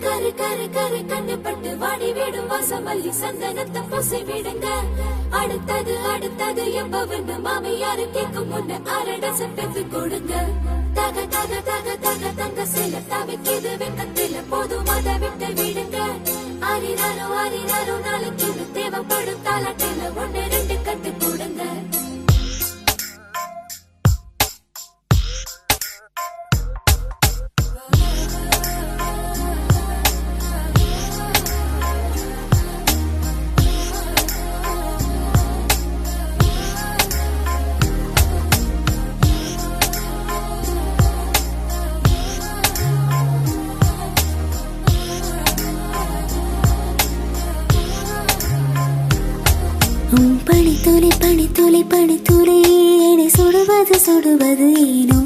கரு கரு கரு கண்ணுப்பட்டு வாடி விடும் வாசமல்லி சந்தனத்தை பூசி விடுங்க. அடுத்தது அடுத்தது என்பவன்னு மாமியாரு கேட்கும் முன்ன அரடசம் பெற்று கொடுங்க. தக தக தக தக தங்க சில தவிக்கிது வெக்கத்தில போதும் அதை விட்டு விடுங்க. அரிராரோ அரிராரோ நாளைக்கு இது தேவைப்படும் தாலாட்டில 1 2 கட்டு கொடுங்க. பனித்துளி பனித்துளி பனித்துளி என்னை சுடுவது சுடுவது ஏனோ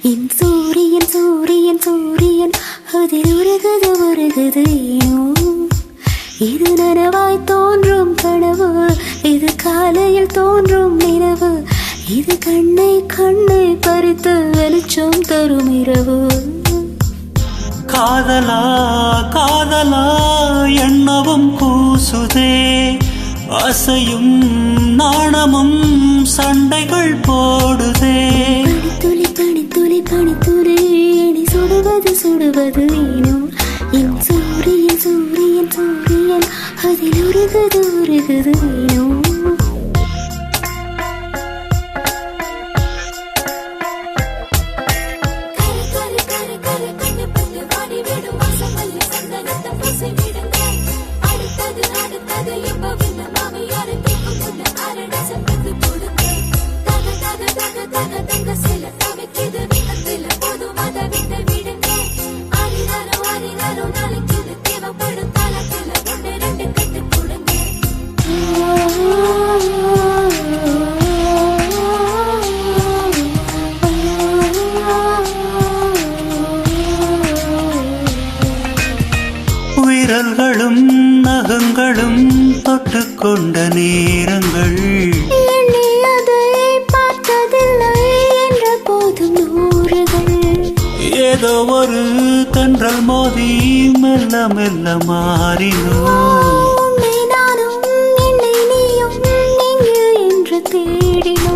என் சூரியன் சூரியன் சூரியன் அதில் உருகுது உருகுது ஏனோ. இது நனவாய் தோன்றும் கனவு, இது காலையில் தோன்றும் நிலவு, இது கண்ணை கண்ணை பறித்து வெளிச்சம் தரும் இரவு. காதலா காதலா எண்ணவும் கூசுதே, ஆசையும் நாணமும் சண்டைகள் போடுதே. பனித்துளி பனித்துளி பனித்துளி என்னை சுடுவது சுடுவது ஏனோ என் சூரியன் சூரியன் சூரியன் அதில் உருகுது உருகுது ஏனோ. விரல்களும் நகங்களும் தொட்டுக்கொண்ட நேரங்கள் பார்த்ததில்லை என்ற போதும் நூறுகள். ஏதோ ஒரு தென்றல் மோதி மெல்ல மெல்ல மாறினோ. உன்னை நானும் என்னை நீயும் நீங்க என்று தேடினோ.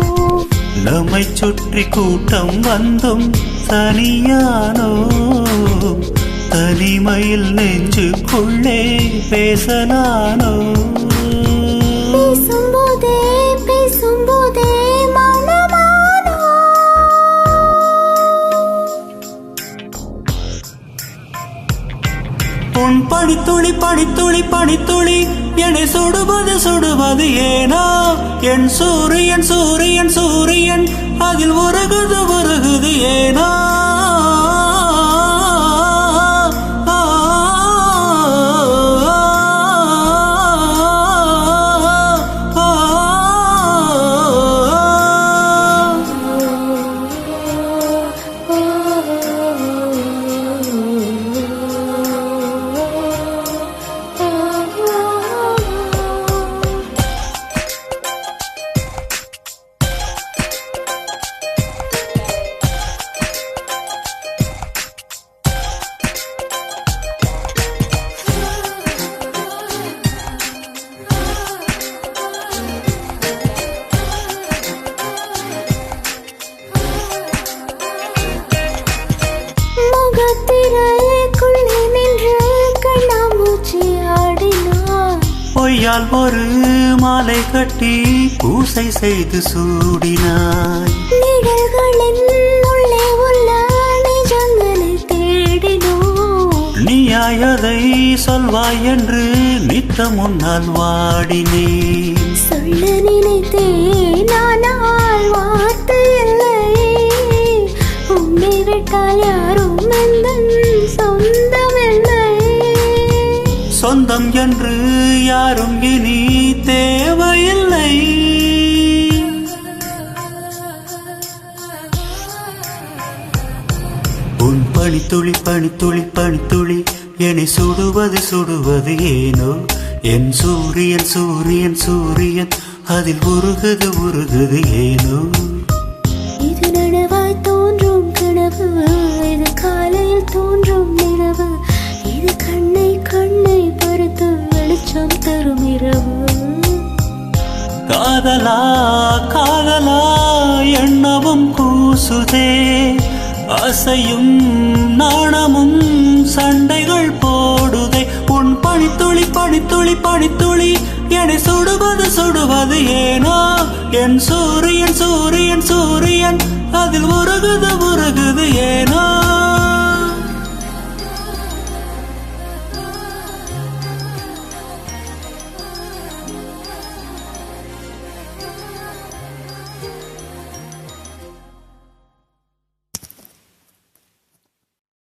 நம்மை சுற்றி கூட்டம் வந்தும் தனியானோ, தனிமையில் நெஞ்சுக்குள்ளே பேசலானோ. பேசும்போதே பேசும்போதே மௌனமானோ. உன் பனித்துளி பனித்துளி பனித்துளி என்னை சுடுவது சுடுவது ஏனோ என் சூரியன் சூரியன் சூரியன் அதில் உருகுது உருகுது ஏனோ. பொய்யால் ஒரு மாலை கட்டி பூசை செய்து சூடினாய். நிழல்களின் உள்ளே உள்ள நிஜங்களை தேடினோ. நீயாயதை சொல்வாய் என்று நித்த முன்னால் வாடினேன். சொல்ல நினைத்தேன் ஆனால் வார்த்தை இல்லை. உன்னை விட்டால் யாரும் சொந்தமில்லை. சொந்தம் என்று யாரும் இனி தேவையில்லை. உன் பனித்துளி பனித்துளி பனித்துளி என்னை சுடுவது சுடுவது ஏனோ என் சூரியன் சூரியன் சூரியன் அதில் உருகுது உருகுது ஏனோ. இது நனவாய் தோன்றும் கனவு, இது காலையில் தோன்றும் நிலவு, இது சுகம் தரும் இரவு. காதலா காதலா எண்ணமும் கூசுதே, ஆசையும் நாணமும் சண்டைகள் போடுதே. உன் பனித்துளி பனித்துளி பனித்துளி என்னை சுடுவது சுடுவது ஏனோ, என் சூரியன் சூரியன் சூரியன் அதில் உருகுது உருகுது ஏனோ.